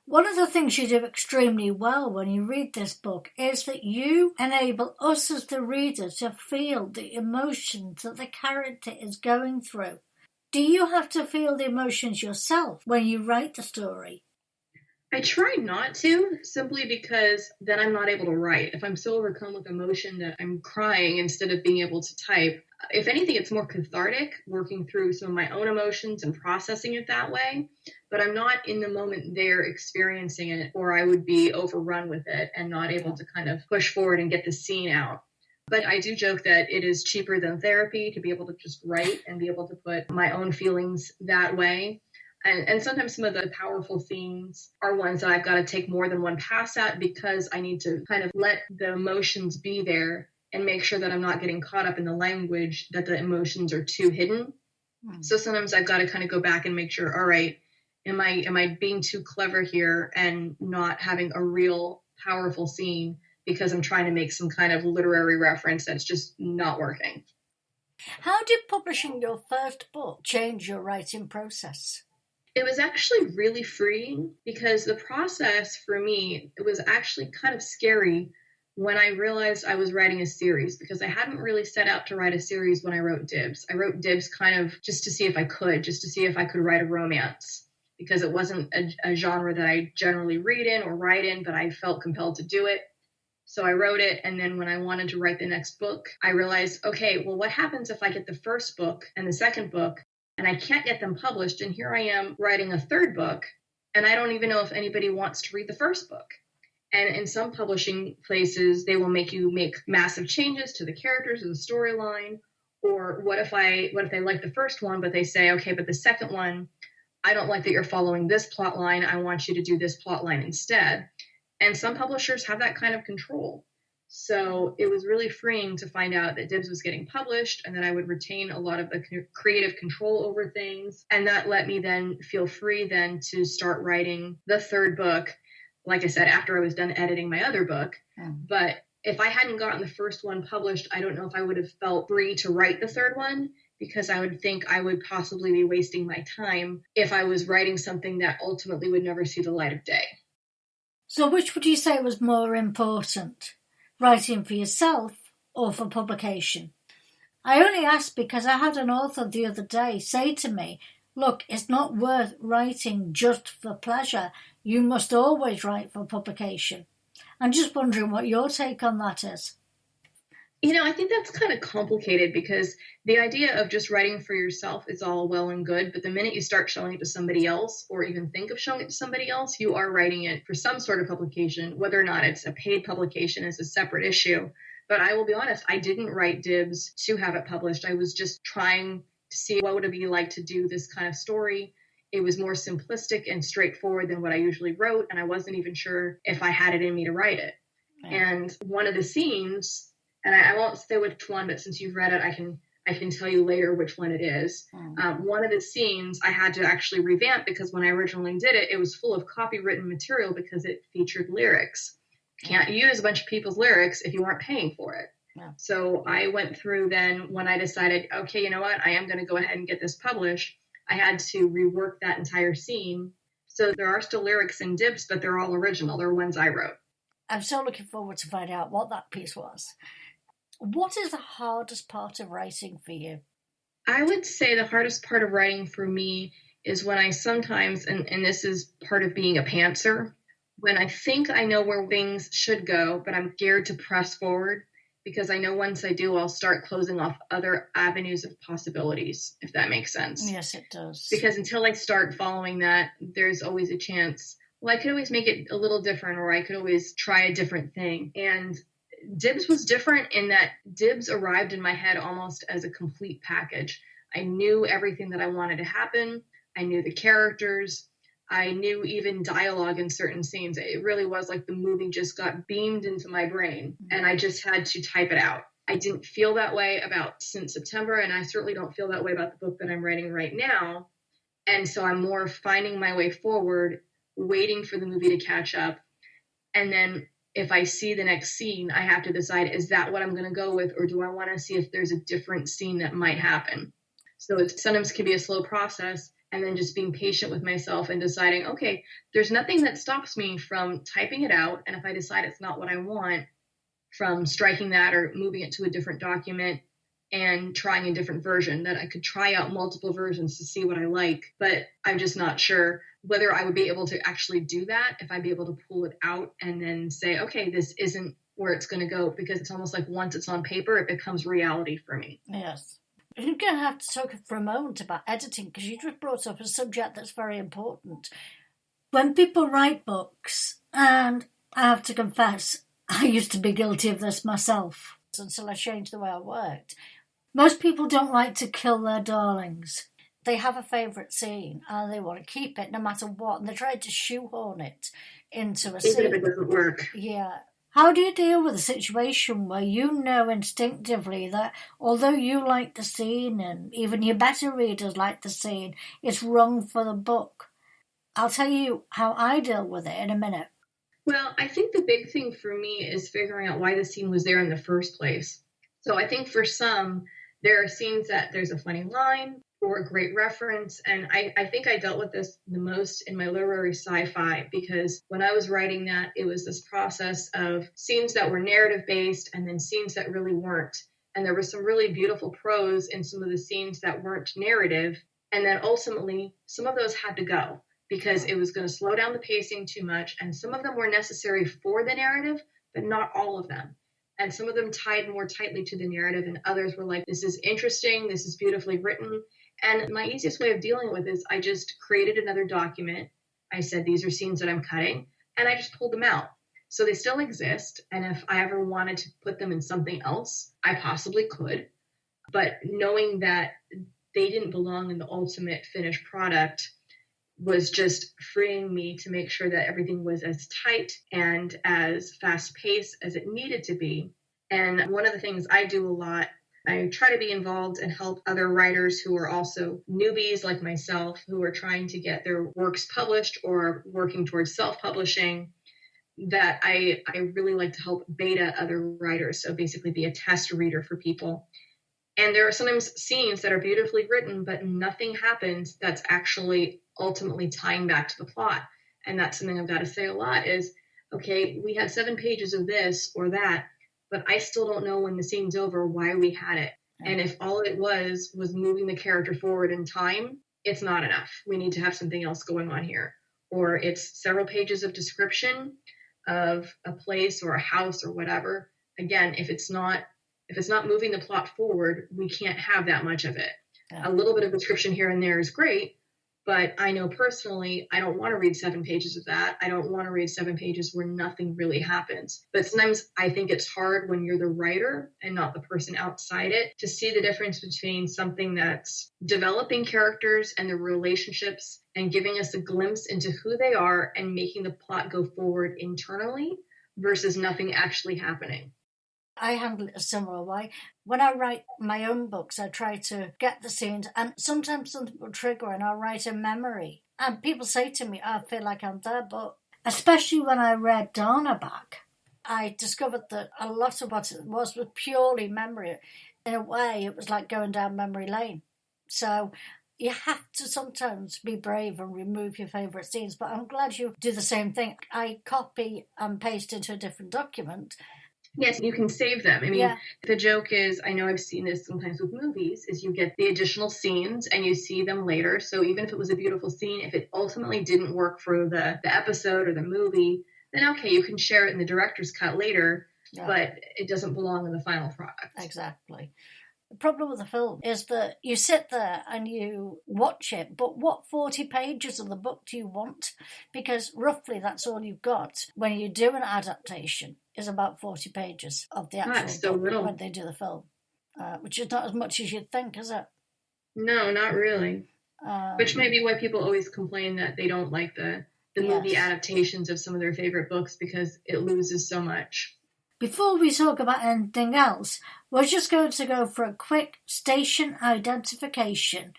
One of the things you do extremely well when you read this book is that you enable us as the reader to feel the emotions that the character is going through. Do you have to feel the emotions yourself when you write the story? I try not to, simply because then I'm not able to write. If I'm so overcome with emotion that I'm crying instead of being able to type, if anything, it's more cathartic working through some of my own emotions and processing it that way. But I'm not in the moment there experiencing it, or I would be overrun with it and not able to kind of push forward and get the scene out. But I do joke that it is cheaper than therapy to be able to just write and be able to put my own feelings that way. And sometimes some of the powerful themes are ones that I've got to take more than one pass at, because I need to kind of let the emotions be there and make sure that I'm not getting caught up in the language, that the emotions are too hidden. So sometimes I've got to kind of go back and make sure, all right, am I being too clever here and not having a real powerful scene because I'm trying to make some kind of literary reference that's just not working. How did publishing your first book change your writing process? It was actually really freeing, because the process for me, it was actually kind of scary when I realized I was writing a series, because I hadn't really set out to write a series when I wrote Dibs. I wrote Dibs kind of just to see if I could write a romance, because it wasn't a genre that I generally read in or write in, but I felt compelled to do it. So I wrote it, and then when I wanted to write the next book, I realized, okay, well, what happens if I get the first book and the second book and I can't get them published, and here I am writing a third book, and I don't even know if anybody wants to read the first book. And in some publishing places, they will make you make massive changes to the characters or the storyline. Or what if they like the first one, but they say, okay, but the second one, I don't like that you're following this plot line. I want you to do this plot line instead. And some publishers have that kind of control. So it was really freeing to find out that Dibs was getting published, and that I would retain a lot of the creative control over things. And that let me then feel free then to start writing the third book, like I said, after I was done editing my other book. But if I hadn't gotten the first one published, I don't know if I would have felt free to write the third one, because I would think I would possibly be wasting my time if I was writing something that ultimately would never see the light of day. So which would you say was more important, writing for yourself or for publication? I only ask because I had an author the other day say to me, look, it's not worth writing just for pleasure. You must always write for publication. I'm just wondering what your take on that is. I think that's kind of complicated, because the idea of just writing for yourself is all well and good, but the minute you start showing it to somebody else, or even think of showing it to somebody else, you are writing it for some sort of publication. Whether or not it's a paid publication is a separate issue. But I will be honest, I didn't write Dibs to have it published. I was just trying to see what would it be like to do this kind of story. It was more simplistic and straightforward than what I usually wrote, and I wasn't even sure if I had it in me to write it. And one of the scenes, and I won't say which one, but since you've read it, I can tell you later which one it is. One of the scenes I had to actually revamp, because when I originally did it, it was full of copywritten material because it featured lyrics. You can't use a bunch of people's lyrics if you aren't paying for it. So I went through then, when I decided, okay, you know what, I am going to go ahead and get this published, I had to rework that entire scene. So there are still lyrics in Dibs, but they're all original. They're ones I wrote. I'm so looking forward to find out what that piece was. What is the hardest part of writing for you? I would say the hardest part of writing for me is when I sometimes, and this is part of being a pantser, when I think I know where things should go, but I'm scared to press forward, because I know once I do, I'll start closing off other avenues of possibilities, if that makes sense. Yes, it does. Because until I start following that, there's always a chance, well, I could always make it a little different, or I could always try a different thing. And Dibs was different in that Dibs arrived in my head almost as a complete package. I knew everything that I wanted to happen. I knew the characters. I knew even dialogue in certain scenes. It really was like the movie just got beamed into my brain, and I just had to type it out. I didn't feel that way about Since September, and I certainly don't feel that way about the book that I'm writing right now. And so I'm more finding my way forward, waiting for the movie to catch up. And then if I see the next scene, I have to decide, is that what I'm going to go with, or do I want to see if there's a different scene that might happen? So it sometimes can be a slow process, and then just being patient with myself and deciding, okay, there's nothing that stops me from typing it out. And if I decide it's not what I want, from striking that or moving it to a different document. and trying a different version, that I could try out multiple versions to see what I like. But I'm just not sure whether I would be able to actually do that, if I'd be able to pull it out and then say, okay, this isn't where it's going to go, because it's almost like once it's on paper, it becomes reality for me. Yes. You're going to have to talk for a moment about editing, because you just brought up a subject that's very important. When people write books, and I have to confess, I used to be guilty of this myself until I changed the way I worked. Most people don't like to kill their darlings. They have a favourite scene and they want to keep it no matter what, and they try to shoehorn it into a scene. Even if it doesn't work. Yeah. How do you deal with a situation where you know instinctively that although you like the scene and even your better readers like the scene, it's wrong for the book? I'll tell you how I deal with it in a minute. Well, I think the big thing for me is figuring out why the scene was there in the first place. So I think for some, there are scenes that there's a funny line or a great reference. And I think I dealt with this the most in my literary sci-fi, because when I was writing that, it was this process of scenes that were narrative based and then scenes that really weren't. And there was some really beautiful prose in some of the scenes that weren't narrative. And then ultimately, some of those had to go, because it was going to slow down the pacing too much. And some of them were necessary for the narrative, but not all of them. And some of them tied more tightly to the narrative, and others were like, this is interesting, this is beautifully written. And my easiest way of dealing with this, I just created another document. I said, these are scenes that I'm cutting, and I just pulled them out. So they still exist. And if I ever wanted to put them in something else, I possibly could. But knowing that they didn't belong in the ultimate finished product was just freeing me to make sure that everything was as tight and as fast paced as it needed to be. And one of the things I do a lot, I try to be involved and help other writers who are also newbies like myself, who are trying to get their works published or working towards self-publishing, that I really like to help beta other writers. So basically be a test reader for people. And there are sometimes scenes that are beautifully written, but nothing happens that's actually ultimately tying back to the plot. And that's something I've got to say a lot is, okay, we had 7 pages of this or that, but I still don't know when the scene's over why we had it. And if all it was moving the character forward in time, it's not enough. We need to have something else going on here. Or it's several pages of description of a place or a house or whatever. Again, if it's not moving the plot forward, we can't have that much of it. Yeah. A little bit of description here and there is great, but I know personally, I don't want to read 7 pages of that. I don't want to read 7 pages where nothing really happens. But sometimes I think it's hard when you're the writer and not the person outside it to see the difference between something that's developing characters and the relationships and giving us a glimpse into who they are and making the plot go forward internally versus nothing actually happening. I handle it a similar way. When I write my own books, I try to get the scenes, and sometimes something will trigger and I'll write a memory. And people say to me, I feel like I'm there, but especially when I read Dana back, I discovered that a lot of what it was purely memory. In a way, it was like going down memory lane. So you have to sometimes be brave and remove your favourite scenes, but I'm glad you do the same thing. I copy and paste into a different document. Yes, you can save them. I mean, The joke is, I know I've seen this sometimes with movies, is you get the additional scenes and you see them later. So even if it was a beautiful scene, if it ultimately didn't work for the episode or the movie, then okay, you can share it in the director's cut later, but it doesn't belong in the final product. Exactly. The problem with the film is that you sit there and you watch it, but what 40 pages of the book do you want? Because roughly that's all you've got when you do an adaptation, is about 40 pages of the actual book when they do the film, which is not as much as you'd think, is it? No, not really. Which may be why people always complain that they don't like the movie adaptations of some of their favorite books, because it loses so much. Before we talk about anything else, we're just going to go for a quick station identification.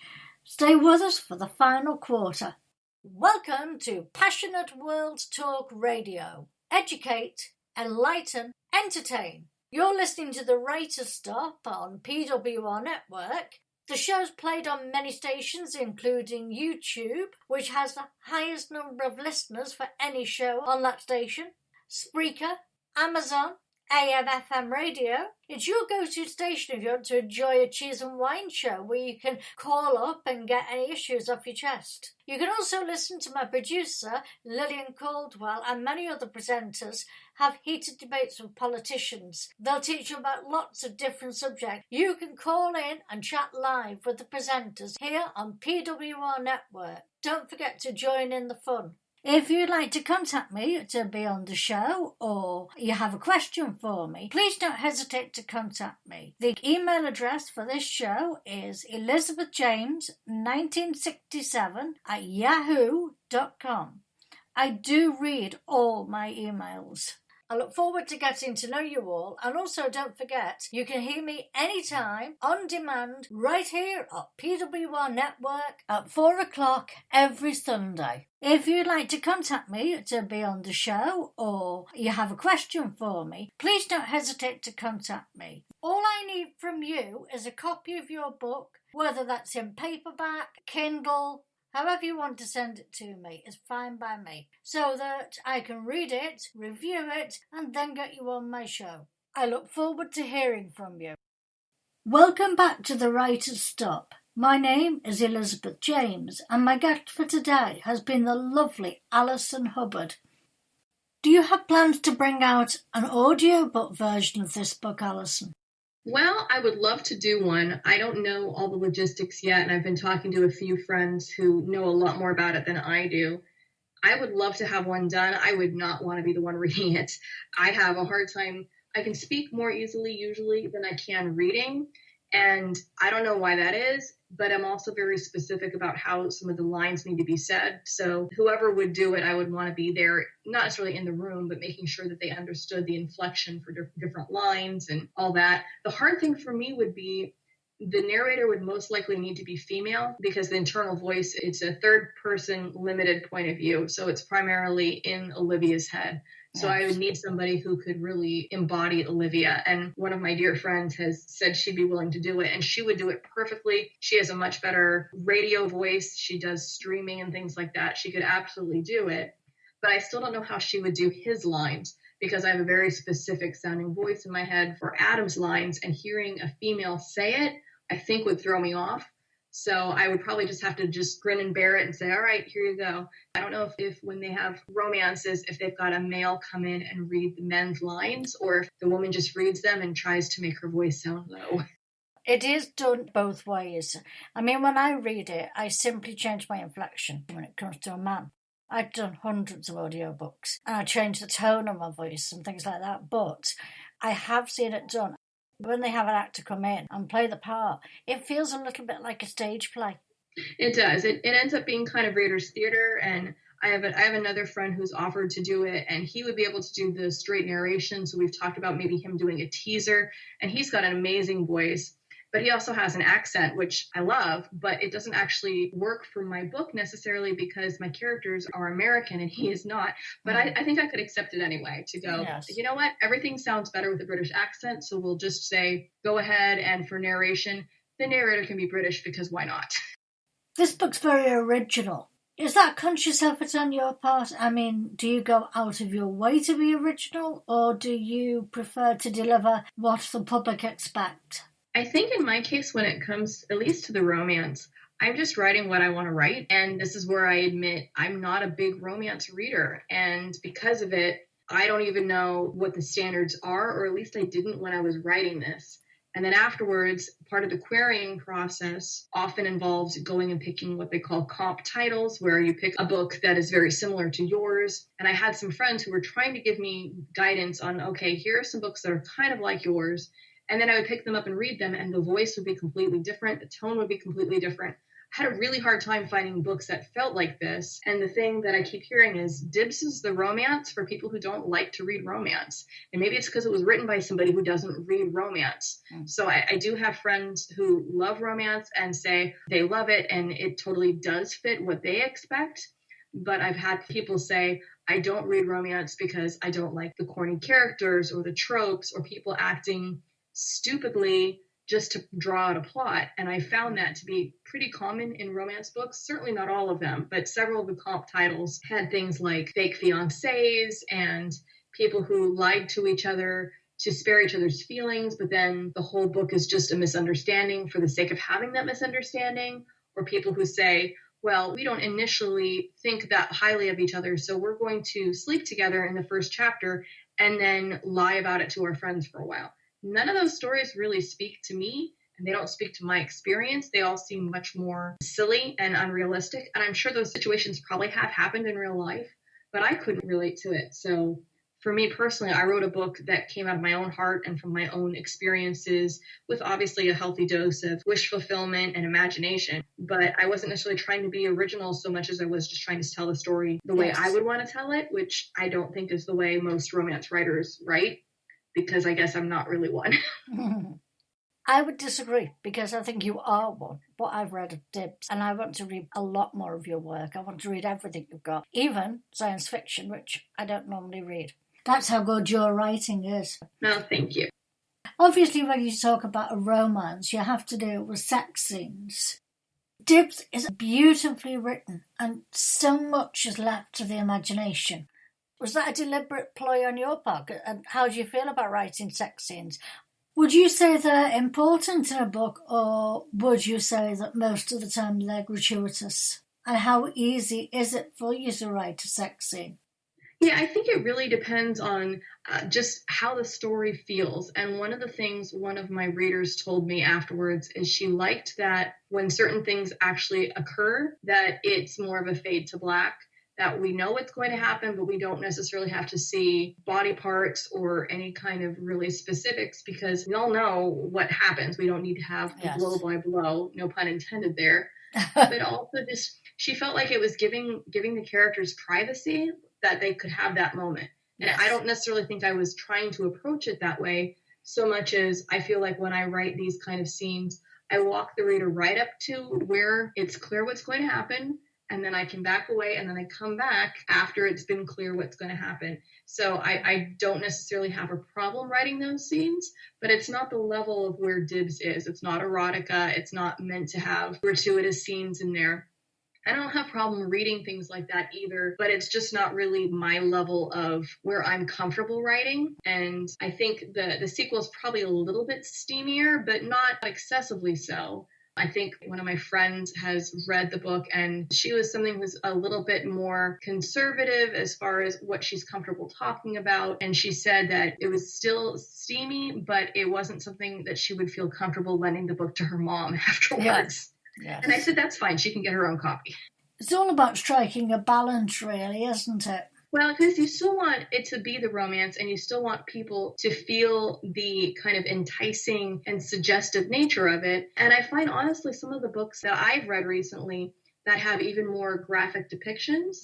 Stay with us for the final quarter. Welcome to Passionate World Talk Radio. Educate, enlighten, entertain. You're listening to the Writer's Stop on PWR Network. The show's played on many stations, including YouTube, which has the highest number of listeners for any show on that station, Spreaker, Amazon, AM/FM radio. It's your go-to station if you want to enjoy a cheese and wine show where you can call up and get any issues off your chest. You can also listen to my producer, Lillian Caldwell, and many other presenters have heated debates with politicians. They'll teach you about lots of different subjects. You can call in and chat live with the presenters here on PWR Network. Don't forget to join in the fun. If you'd like to contact me to be on the show or you have a question for me, please don't hesitate to contact me. The email address for this show is elizabethjames1967@yahoo.com. I do read all my emails. I look forward to getting to know you all, and also don't forget, you can hear me anytime, on demand, right here at PWR Network at 4 o'clock every Sunday. If you'd like to contact me to be on the show or you have a question for me, please don't hesitate to contact me. All I need from you is a copy of your book, whether that's in paperback, Kindle, however you want to send it to me is fine by me, so that I can read it, review it, and then get you on my show. I look forward to hearing from you. Welcome back to the Writer's Stop. My name is Elizabeth James, and my guest for today has been the lovely Allison Hubbard. Do you have plans to bring out an audiobook version of this book, Allison? Well, I would love to do one. I don't know all the logistics yet, and I've been talking to a few friends who know a lot more about it than I do. I would love to have one done. I would not want to be the one reading it. I have a hard time. I can speak more easily usually than I can reading, and I don't know why that is, but I'm also very specific about how some of the lines need to be said. So whoever would do it, I would want to be there, not necessarily in the room, but making sure that they understood the inflection for different lines and all that. The hard thing for me would be the narrator would most likely need to be female because the internal voice, it's a third person limited point of view. So it's primarily in Olivia's head. So I would need somebody who could really embody Olivia. And one of my dear friends has said she'd be willing to do it, and she would do it perfectly. She has a much better radio voice. She does streaming and things like that. She could absolutely do it. But I still don't know how she would do his lines because I have a very specific sounding voice in my head for Adam's lines, and hearing a female say it, I think would throw me off. So I would probably just have to just grin and bear it and say, all right, here you go. I don't know if when they have romances, if they've got a male come in and read the men's lines, or if the woman just reads them and tries to make her voice sound low. It is done both ways. I mean, when I read it, I simply change my inflection when it comes to a man. I've done hundreds of audiobooks, and I change the tone of my voice and things like that, but I have seen it done. When they have an actor come in and play the part, it feels a little bit like a stage play. It does. It ends up being kind of reader's theater, and I have another friend who's offered to do it, and he would be able to do the straight narration. So we've talked about maybe him doing a teaser, and he's got an amazing voice. But he also has an accent, which I love, but it doesn't actually work for my book necessarily because my characters are American and he is not. But I think I could accept it anyway to go, You know what? Everything sounds better with a British accent. So we'll just say, go ahead. And for narration, the narrator can be British because why not? This book's very original. Is that a conscious effort on your part? I mean, do you go out of your way to be original, or do you prefer to deliver what the public expect? I think in my case, when it comes at least to the romance, I'm just writing what I want to write. And this is where I admit I'm not a big romance reader. And because of it, I don't even know what the standards are, or at least I didn't when I was writing this. And then afterwards, part of the querying process often involves going and picking what they call comp titles, where you pick a book that is very similar to yours. And I had some friends who were trying to give me guidance on, okay, here are some books that are kind of like yours. And then I would pick them up and read them, and the voice would be completely different. The tone would be completely different. I had a really hard time finding books that felt like this. And the thing that I keep hearing is Dibs is the romance for people who don't like to read romance. And maybe it's because it was written by somebody who doesn't read romance. So I do have friends who love romance and say they love it, and it totally does fit what they expect. But I've had people say, I don't read romance because I don't like the corny characters or the tropes or people acting stupidly just to draw out a plot. And I found that to be pretty common in romance books. Certainly not all of them, but several of the comp titles had things like fake fiancés and people who lied to each other to spare each other's feelings, but then the whole book is just a misunderstanding for the sake of having that misunderstanding, or people who say, well, we don't initially think that highly of each other, so we're going to sleep together in the first chapter and then lie about it to our friends for a while. None of those stories really speak to me, and they don't speak to my experience. They all seem much more silly and unrealistic, and I'm sure those situations probably have happened in real life, but I couldn't relate to it. So for me personally, I wrote a book that came out of my own heart and from my own experiences, with obviously a healthy dose of wish fulfillment and imagination. But I wasn't necessarily trying to be original so much as I was just trying to tell the story the way I would want to tell it, which I don't think is the way most romance writers write, because I guess I'm not really one. I would disagree, because I think you are one. What I've read of Dibs, and I want to read a lot more of your work. I want to read everything you've got, even science fiction, which I don't normally read. That's how good your writing is. No, thank you. Obviously, when you talk about a romance, you have to deal with sex scenes. Dibs is beautifully written, and so much is left to the imagination. Was that a deliberate ploy on your part? And how do you feel about writing sex scenes? Would you say they're important in a book, or would you say that most of the time they're gratuitous? And how easy is it for you to write a sex scene? Yeah, I think it really depends on just how the story feels. And one of the things one of my readers told me afterwards is she liked that when certain things actually occur, that it's more of a fade to black, that we know what's going to happen, but we don't necessarily have to see body parts or any kind of really specifics, because we all know what happens. We don't need to have blow by blow, no pun intended there. But also just, she felt like it was giving the characters privacy, that they could have that moment. And I don't necessarily think I was trying to approach it that way, so much as I feel like when I write these kind of scenes, I walk the reader right up to where it's clear what's going to happen, and then I can back away, and then I come back after it's been clear what's going to happen. So I don't necessarily have a problem writing those scenes, but it's not the level of where Dibs is. It's not erotica. It's not meant to have gratuitous scenes in there. I don't have a problem reading things like that either, but it's just not really my level of where I'm comfortable writing. And I think the sequel is probably a little bit steamier, but not excessively so. I think one of my friends has read the book, and she was something who's a little bit more conservative as far as what she's comfortable talking about. And she said that it was still steamy, but it wasn't something that she would feel comfortable lending the book to her mom afterwards. Yes. And I said, that's fine. She can get her own copy. It's all about striking a balance, really, isn't it? Well, because you still want it to be the romance, and you still want people to feel the kind of enticing and suggestive nature of it. And I find, honestly, some of the books that I've read recently that have even more graphic depictions,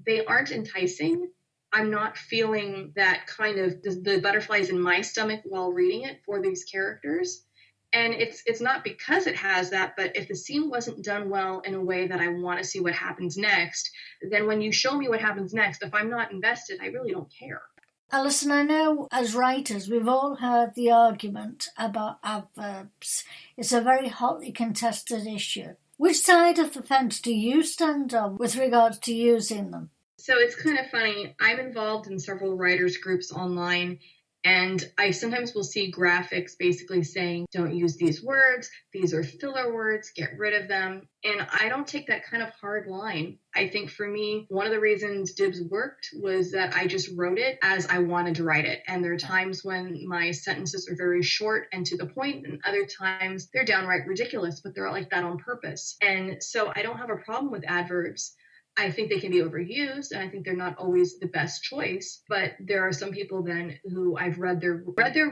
they aren't enticing. I'm not feeling that kind of the butterflies in my stomach while reading it for these characters. And it's not because it has that, but if the scene wasn't done well in a way that I want to see what happens next, then when you show me what happens next, if I'm not invested, I really don't care. Alison, I know as writers, we've all heard the argument about adverbs. It's a very hotly contested issue. Which side of the fence do you stand on with regards to using them? So it's kind of funny. I'm involved in several writers groups online, and I sometimes will see graphics basically saying, don't use these words. These are filler words. Get rid of them. And I don't take that kind of hard line. I think for me, one of the reasons Dibs worked was that I just wrote it as I wanted to write it. And there are times when my sentences are very short and to the point, and other times they're downright ridiculous, but they're like that on purpose. And so I don't have a problem with adverbs. I think they can be overused, and I think they're not always the best choice. But there are some people then who I've read their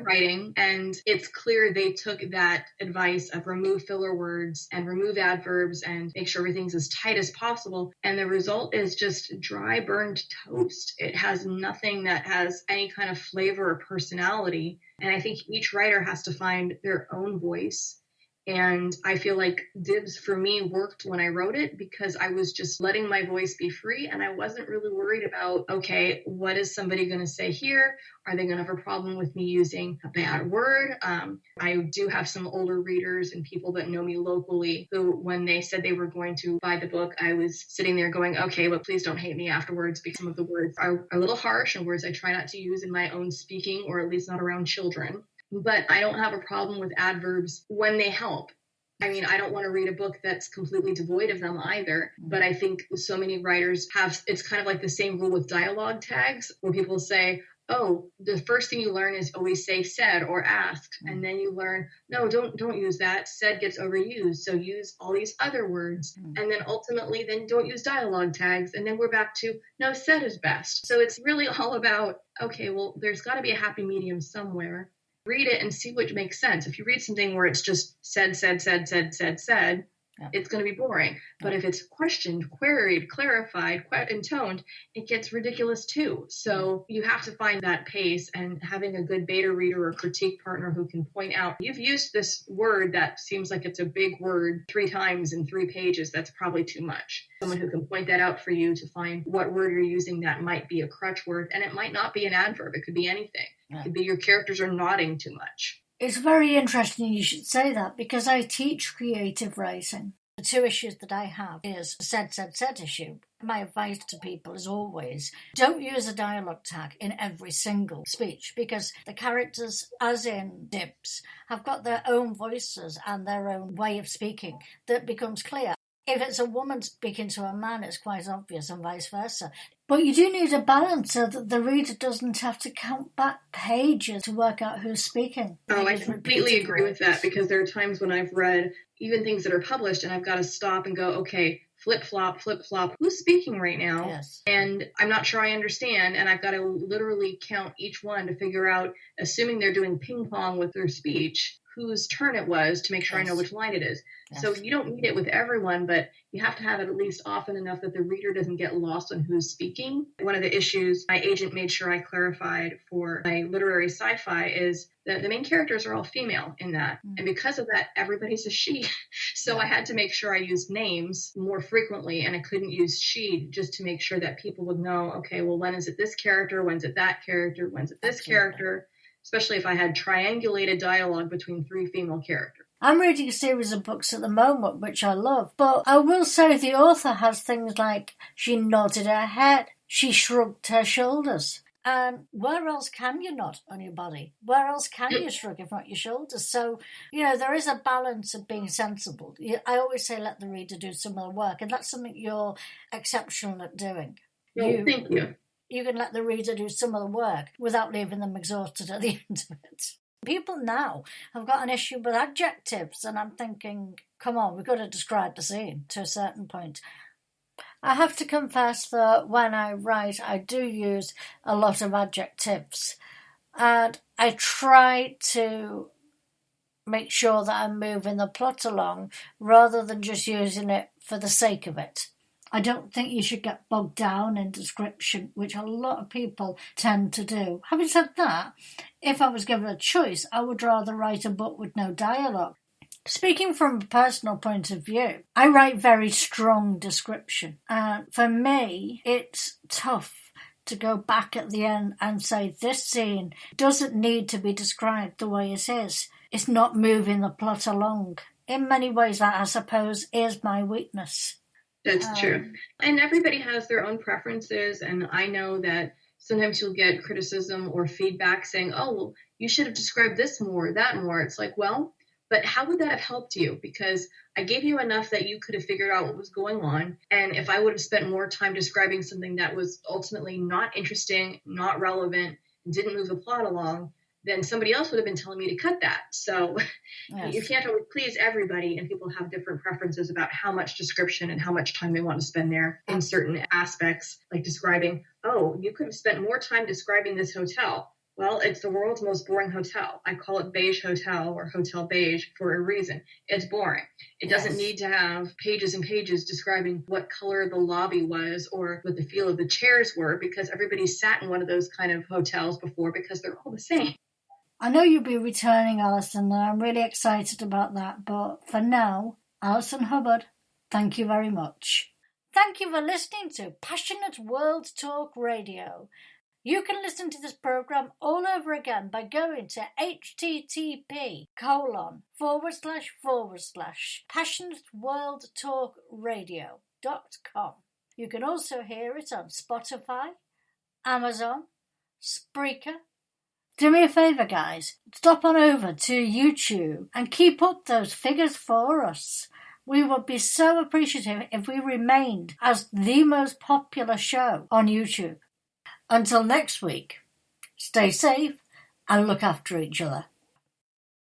writing, and it's clear they took that advice of remove filler words and remove adverbs and make sure everything's as tight as possible. And the result is just dry, burned toast. It has nothing that has any kind of flavor or personality. And I think each writer has to find their own voice. And I feel like Dibs for me worked when I wrote it because I was just letting my voice be free, and I wasn't really worried about, okay, what is somebody going to say here? Are they going to have a problem with me using a bad word? I do have some older readers and people that know me locally who, when they said they were going to buy the book, I was sitting there going, okay, but please don't hate me afterwards, because some of the words are a little harsh and words I try not to use in my own speaking, or at least not around children. But I don't have a problem with adverbs when they help. I mean, I don't want to read a book that's completely devoid of them either. But I think so many writers have, it's kind of like the same rule with dialogue tags, where people say, oh, the first thing you learn is always say said or asked. And then you learn, no, don't use that. Said gets overused. So use all these other words. And then ultimately, then don't use dialogue tags. And then we're back to, no, said is best. So it's really all about, okay, well, there's got to be a happy medium somewhere. Read it and see what makes sense. If you read something where it's just said, it's going to be boring. But if it's questioned, queried, clarified, intoned, it gets ridiculous too. So you have to find that pace, and having a good beta reader or critique partner who can point out, you've used this word that seems like it's a big word 3 times in 3 pages. That's probably too much. Someone who can point that out for you to find what word you're using that might be a crutch word, and it might not be an adverb. It could be anything. It could be your characters are nodding too much. It's very interesting you should say that, because I teach creative writing. The 2 issues that I have is said issue. My advice to people is always, don't use a dialogue tag in every single speech, because the characters, as in Dibs, have got their own voices and their own way of speaking that becomes clear. If it's a woman speaking to a man, it's quite obvious, and vice versa. But you do need a balance so that the reader doesn't have to count back pages to work out who's speaking. Oh, I completely agree with that, because there are times when I've read even things that are published and I've got to stop and go, okay, flip-flop, who's speaking right now? Yes. And I'm not sure I understand, and I've got to literally count each one to figure out, assuming they're doing ping-pong with their speech, whose turn it was to make sure I know which line it is. Yes. So you don't need it with everyone, but you have to have it at least often enough that the reader doesn't get lost on who's speaking. One of the issues my agent made sure I clarified for my literary sci-fi is that the main characters are all female in that. And because of that, everybody's a she. So I had to make sure I used names more frequently, and I couldn't use she, just to make sure that people would know, okay, well, when is it this character? When's it that character? When's it this character? Especially if I had triangulated dialogue between 3 female characters. I'm reading a series of books at the moment, which I love, but I will say the author has things like, she nodded her head, she shrugged her shoulders. And where else can you nod on your body? Where else can you shrug if not your shoulders? So, there is a balance of being sensible. I always say let the reader do some of the work, and that's something you're exceptional at doing. Well, thank you. You can let the reader do some of the work without leaving them exhausted at the end of it. People now have got an issue with adjectives, and I'm thinking, come on, we've got to describe the scene to a certain point. I have to confess that when I write, I do use a lot of adjectives, and I try to make sure that I'm moving the plot along rather than just using it for the sake of it. I don't think you should get bogged down in description, which a lot of people tend to do. Having said that, if I was given a choice, I would rather write a book with no dialogue. Speaking from a personal point of view, I write very strong description. And for me, it's tough to go back at the end and say, this scene doesn't need to be described the way it is. It's not moving the plot along. In many ways, that, I suppose, is my weakness. That's true. And everybody has their own preferences. And I know that sometimes you'll get criticism or feedback saying, oh, well, you should have described this more, that more. It's like, well, but how would that have helped you? Because I gave you enough that you could have figured out what was going on. And if I would have spent more time describing something that was ultimately not interesting, not relevant, didn't move the plot along, then somebody else would have been telling me to cut that. So yes. You can't always please everybody, and people have different preferences about how much description and how much time they want to spend there in certain aspects, like describing, oh, you could have spent more time describing this hotel. Well, it's the world's most boring hotel. I call it Beige Hotel or Hotel Beige for a reason. It's boring. It doesn't need to have pages and pages describing what color the lobby was or what the feel of the chairs were, because everybody sat in one of those kind of hotels before because they're all the same. I know you'll be returning, Alison, and I'm really excited about that. But for now, Alison Hubbard, thank you very much. Thank you for listening to Passionate World Talk Radio. You can listen to this program all over again by going to http://passionateworldtalkradio.com. You can also hear it on Spotify, Amazon, Spreaker. Do me a favour, guys. Stop on over to YouTube and keep up those figures for us. We would be so appreciative if we remained as the most popular show on YouTube. Until next week, stay safe and look after each other.